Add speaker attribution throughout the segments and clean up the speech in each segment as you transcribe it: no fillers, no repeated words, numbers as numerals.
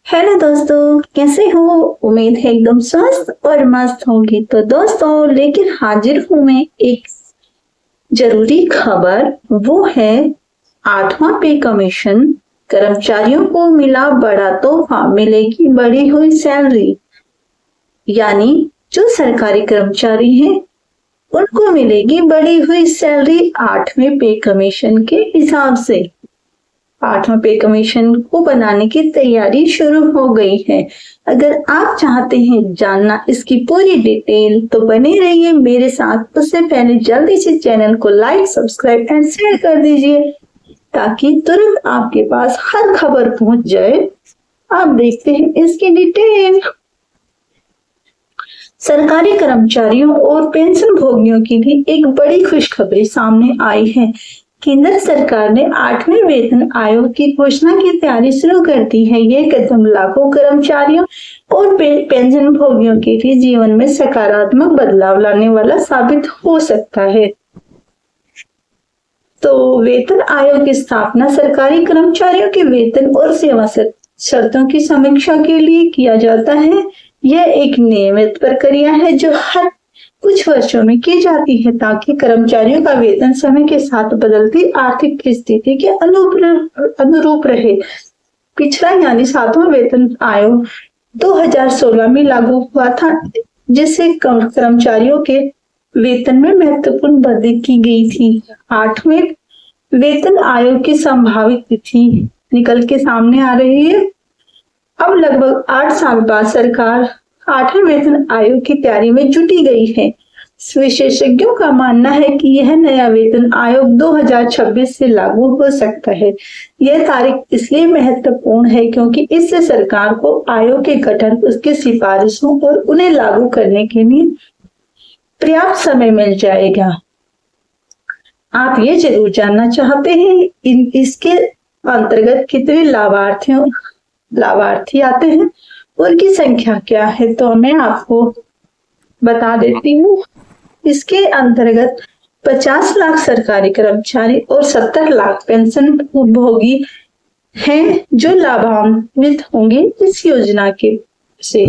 Speaker 1: Hello दोस्तों, कैसे हो? उम्मीद है एकदम स्वस्थ और मस्त होगी। तो दोस्तों लेकर हाजिर हूँ मैं एक जरूरी खबर। वो है 8वां पे कमीशन। कर्मचारियों को मिला बड़ा तोहफा, मिलेगी बढ़ी हुई सैलरी। यानी जो सरकारी कर्मचारी हैं उनको मिलेगी बढ़ी हुई सैलरी 8वें पे कमीशन के हिसाब से। 8वां पे कमीशन को बनाने की तैयारी शुरू हो गई है। अगर आप चाहते हैं जानना इसकी पूरी डिटेल तो बने रहिए मेरे साथ। उससे पहले जल्दी से चैनल को लाइक, सब्सक्राइब एंड शेयर कर दीजिए ताकि तुरंत आपके पास हर खबर पहुंच जाए। आप देखते हैं इसकी डिटेल। सरकारी कर्मचारियों और पेंशन भोगियों की भी एक बड़ी खुशखबरी सामने आई है। केंद्र सरकार ने 8वें वेतन आयोग की घोषणा की तैयारी शुरू कर दी है। ये कदम लाखों कर्मचारियों और पेंशन भोगियों के लिए जीवन में सकारात्मक बदलाव लाने वाला साबित हो सकता है। तो वेतन आयोग की स्थापना सरकारी कर्मचारियों के वेतन और सेवा शर्तों की समीक्षा के लिए किया जाता है। यह एक नियमित प्रक्रिया है जो हर कुछ वर्षों में की जाती है ताकि कर्मचारियों का वेतन समय के साथ बदलती आर्थिक स्थिति के अनुरूप रहे। पिछला यानी 7वां वेतन आयोग 2016 में लागू हुआ था, जिससे कर्मचारियों के वेतन में महत्वपूर्ण वृद्धि की गई थी। 8वें वेतन आयोग की संभावित तिथि निकल के सामने आ रही है। अब लगभग 8 साल बाद सरकार 8वें वेतन आयोग की तैयारी में जुटी गई है। विशेषज्ञों का मानना है कि यह नया वेतन आयोग 2026 से लागू हो सकता है। यह तारीख इसलिए महत्वपूर्ण है क्योंकि इससे सरकार को आयोग के गठन, उसके सिफारिशों और उन्हें लागू करने के लिए पर्याप्त समय मिल जाएगा। आप ये जरूर जानना चाहते हैं इसके अंतर्गत कितने लाभार्थी आते हैं, उनकी संख्या क्या है, तो मैं आपको बता देती हूँ। इसके अंतर्गत 50 लाख सरकारी कर्मचारी और 70 लाख पेंशन उपभोगी हैं जो लाभान्वित होंगे इस योजना के से।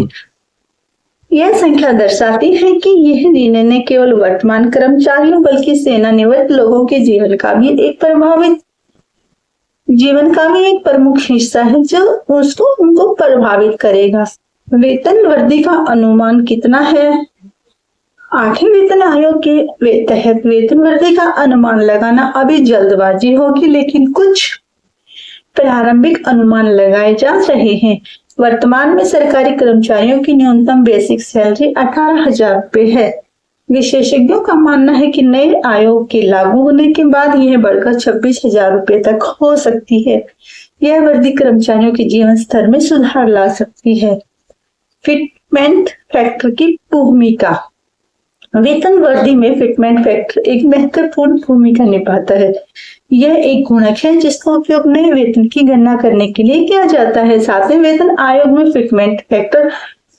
Speaker 1: यह संख्या दर्शाती है कि यह निर्णय न केवल वर्तमान कर्मचारियों बल्कि सेवानिवृत्त लोगों के जीवन का भी एक प्रमुख हिस्सा है जो उनको प्रभावित करेगा। वेतन वृद्धि का अनुमान कितना है? 8वें वेतन आयोग के तहत वेतन वृद्धि का अनुमान लगाना अभी जल्दबाजी होगी, लेकिन कुछ प्रारंभिक अनुमान लगाए जा रहे हैं। वर्तमान में सरकारी कर्मचारियों की न्यूनतम बेसिक सैलरी 18,000 रुपए है। विशेषज्ञों का मानना है कि नए आयोग के लागू होने के बाद यह बढ़कर 26,000 रुपए तक हो सकती है। यह वृद्धि कर्मचारियों के जीवन स्तर में सुधार ला सकती है। फिटमेंट फैक्टर की भूमिका। वेतन वृद्धि में फिटमेंट फैक्टर एक महत्वपूर्ण भूमिका निभाता है। यह एक गुणक है जिसका उपयोग नए वेतन की गणना करने के लिए किया जाता है। 7वें वेतन आयोग में फिटमेंट फैक्टर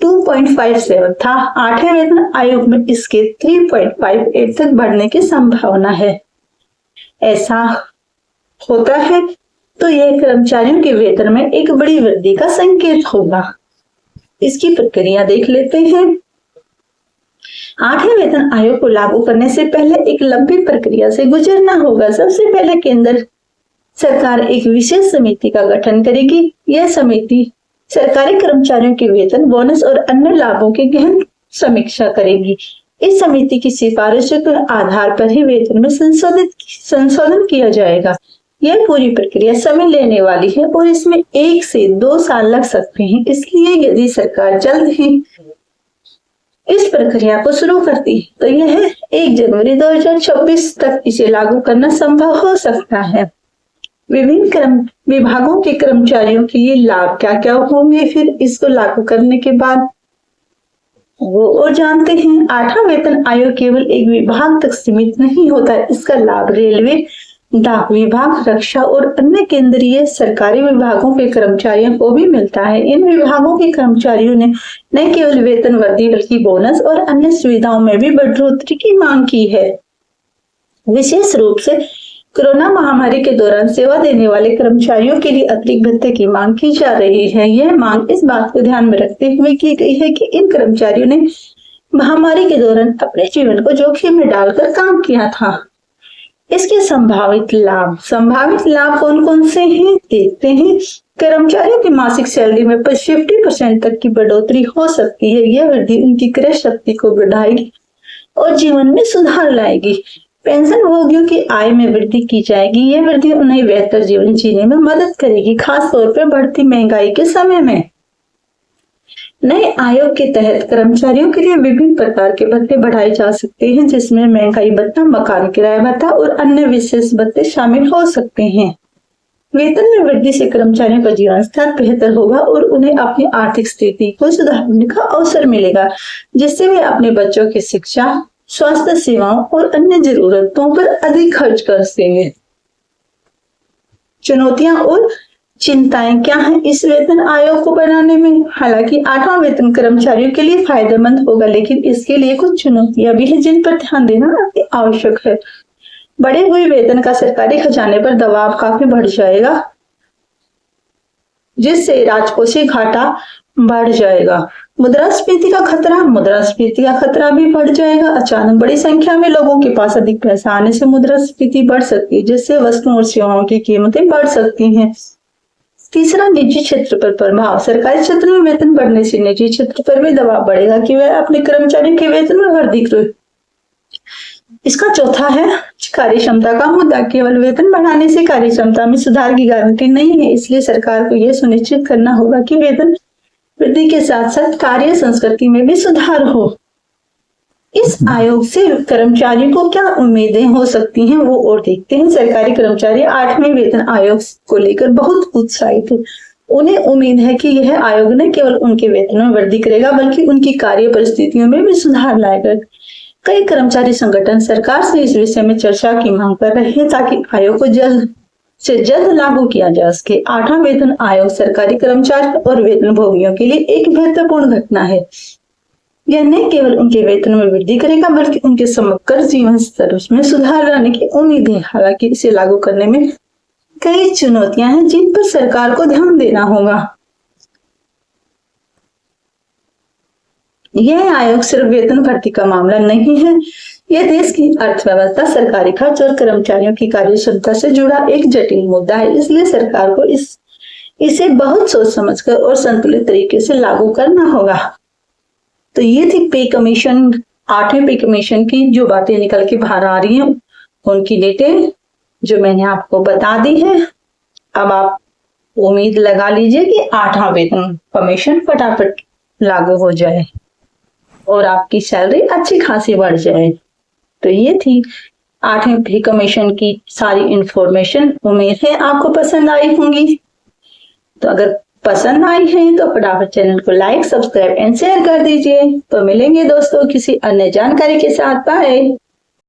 Speaker 1: 2.57 था। 8वें वेतन आयोग में इसके 3.58 तक बढ़ने की संभावना है। ऐसा होता है तो यह कर्मचारियों के वेतन में एक बड़ी वृद्धि का संकेत होगा। इसकी प्रक्रिया देख लेते हैं। 8वें वेतन आयोग को लागू करने से पहले एक लंबी प्रक्रिया से गुजरना होगा। सबसे पहले केंद्र सरकार एक विशेष समिति का गठन करेगी। यह समिति सरकारी कर्मचारियों के वेतन, बोनस और अन्य लाभों की गहन समीक्षा करेगी। इस समिति की सिफारिशों के आधार पर ही वेतन में संशोधन किया जाएगा। यह पूरी प्रक्रिया समय लेने वाली है और इसमें 1 से 2 साल लग सकते हैं। इसलिए यदि सरकार जल्द ही इस प्रक्रिया को शुरू करती है तो यह 1 जनवरी 2026 तक इसे लागू करना संभव हो सकता है। विभिन्न विभागों के कर्मचारियों के लिए लाभ क्या क्या होंगे फिर इसको लागू करने के बाद, वो और जानते हैं। 8वां वेतन आयोग केवल एक विभाग तक सीमित नहीं होता। इसका लाभ रेलवे, डाक विभाग, रक्षा और अन्य केंद्रीय सरकारी विभागों के कर्मचारियों को भी मिलता है। इन विभागों के कर्मचारियों ने न केवल वेतन वृद्धि बल्कि बोनस और अन्य सुविधाओं में भी बढ़ोतरी की मांग की है। विशेष रूप से कोरोना महामारी के दौरान सेवा देने वाले कर्मचारियों के लिए अतिरिक्त भत्ते की मांग की जा रही है। यह मांग इस बात को ध्यान में रखते हुए की गई है कि इन कर्मचारियों ने महामारी के दौरान अपने जीवन को जोखिम में डालकर काम किया था। इसके संभावित लाभ कौन कौन से हैं देखते हैं। कर्मचारियों की मासिक सैलरी में 50% तक की बढ़ोतरी हो सकती है। यह वृद्धि उनकी क्रय शक्ति को बढ़ाएगी और जीवन में सुधार लाएगी। पेंशन भोगियों की आय में वृद्धि की जाएगी। यह वृद्धि उन्हें बेहतर जीवन जीने में मदद करेगी, खास तौर पर बढ़ती महंगाई के समय में। नए आयोग के तहत कर्मचारियों के लिए विभिन्न प्रकार के भत्ते बढ़ाए जा सकते हैं, जिसमें महंगाई भत्ता, मकान किराया भत्ता और अन्य विशेष भत्ते शामिल हो सकते हैं। वेतन में वृद्धि से कर्मचारियों का जीवन स्तर बेहतर होगा और उन्हें अपनी आर्थिक स्थिति को सुधारने का अवसर मिलेगा, जिससे वे अपने बच्चों की शिक्षा, स्वास्थ्य सेवाओं और अन्य जरूरतों पर अधिक खर्च कर सकेंगे। चुनौतियां और चिंताएं क्या हैं इस वेतन आयोग को बनाने में? हालांकि 8वां वेतन कर्मचारियों के लिए फायदेमंद होगा, लेकिन इसके लिए कुछ चुनौतियां भी हैं जिन पर ध्यान देना अति आवश्यक है। बढ़े हुए वेतन का सरकारी खजाने पर दबाव काफी बढ़ जाएगा, जिससे राजकोषीय घाटा बढ़ जाएगा। मुद्रास्फीति का खतरा भी बढ़ जाएगा। अचानक बड़ी संख्या में लोगों के पास अधिक पैसा आने से मुद्रास्फीति बढ़ सकती है, जिससे वस्तुओं और सेवाओं की कीमतें बढ़ सकती हैं। तीसरा, निजी क्षेत्र पर प्रभाव। सरकारी क्षेत्र में वेतन बढ़ने से निजी क्षेत्र पर भी दबाव बढ़ेगा कि वह अपने कर्मचारियों के वेतन में वृद्धि करे। इसका चौथा है कार्य क्षमता का मुद्दा। केवल वेतन बढ़ाने से कार्य क्षमता में सुधार की गारंटी नहीं है, इसलिए सरकार को यह सुनिश्चित करना होगा कि वेतन वृद्धि के साथ साथ कार्य संस्कृति में भी सुधार हो। इस आयोग से कर्मचारियों को क्या उम्मीदें हो सकती हैं वो और देखते हैं। सरकारी कर्मचारी 8वें वेतन आयोग को लेकर बहुत उत्साहित हैं। उन्हें उम्मीद है कि यह आयोग न केवल उनके वेतन में वृद्धि करेगा, बल्कि उनकी कार्य परिस्थितियों में भी सुधार लाएगा। कई कर्मचारी संगठन सरकार से इस विषय में चर्चा की मांग कर रहे हैं, ताकि आयोग को जल्द से जल्द लागू किया जा सके। 8वां वेतन आयोग सरकारी कर्मचारी और वेतन भोगियों के लिए एक महत्वपूर्ण घटना है। यह न केवल उनके वेतन में वृद्धि करेगा, बल्कि उनके समग्र जीवन स्तर में सुधार लाने की उम्मीद है। हालांकि इसे लागू करने में कई चुनौतियां हैं जिन पर सरकार को ध्यान देना होगा। यह आयोग सिर्फ वेतन भर्ती का मामला नहीं है, यह देश की अर्थव्यवस्था, सरकारी खर्च और कर्मचारियों की कार्यक्षमता से जुड़ा एक जटिल मुद्दा है। इसलिए सरकार को इसे बहुत सोच समझकर और संतुलित तरीके से लागू करना होगा। तो ये थी पे कमीशन, 8वें पे कमीशन की जो बातें निकल के बाहर आ रही हैं, उनकी डिटेल जो मैंने आपको बता दी है। अब आप उम्मीद लगा लीजिए कि 8वां वेतन कमीशन फटाफट लागू हो जाए और आपकी सैलरी अच्छी खासी बढ़ जाए। तो ये थी 8वें पे कमीशन की सारी इंफॉर्मेशन। उम्मीद है आपको पसंद आई होंगी। तो अगर पसंद आई है तो फटाफट चैनल को लाइक, सब्सक्राइब एंड शेयर कर दीजिए। तो मिलेंगे दोस्तों किसी अन्य जानकारी के साथ। बाय।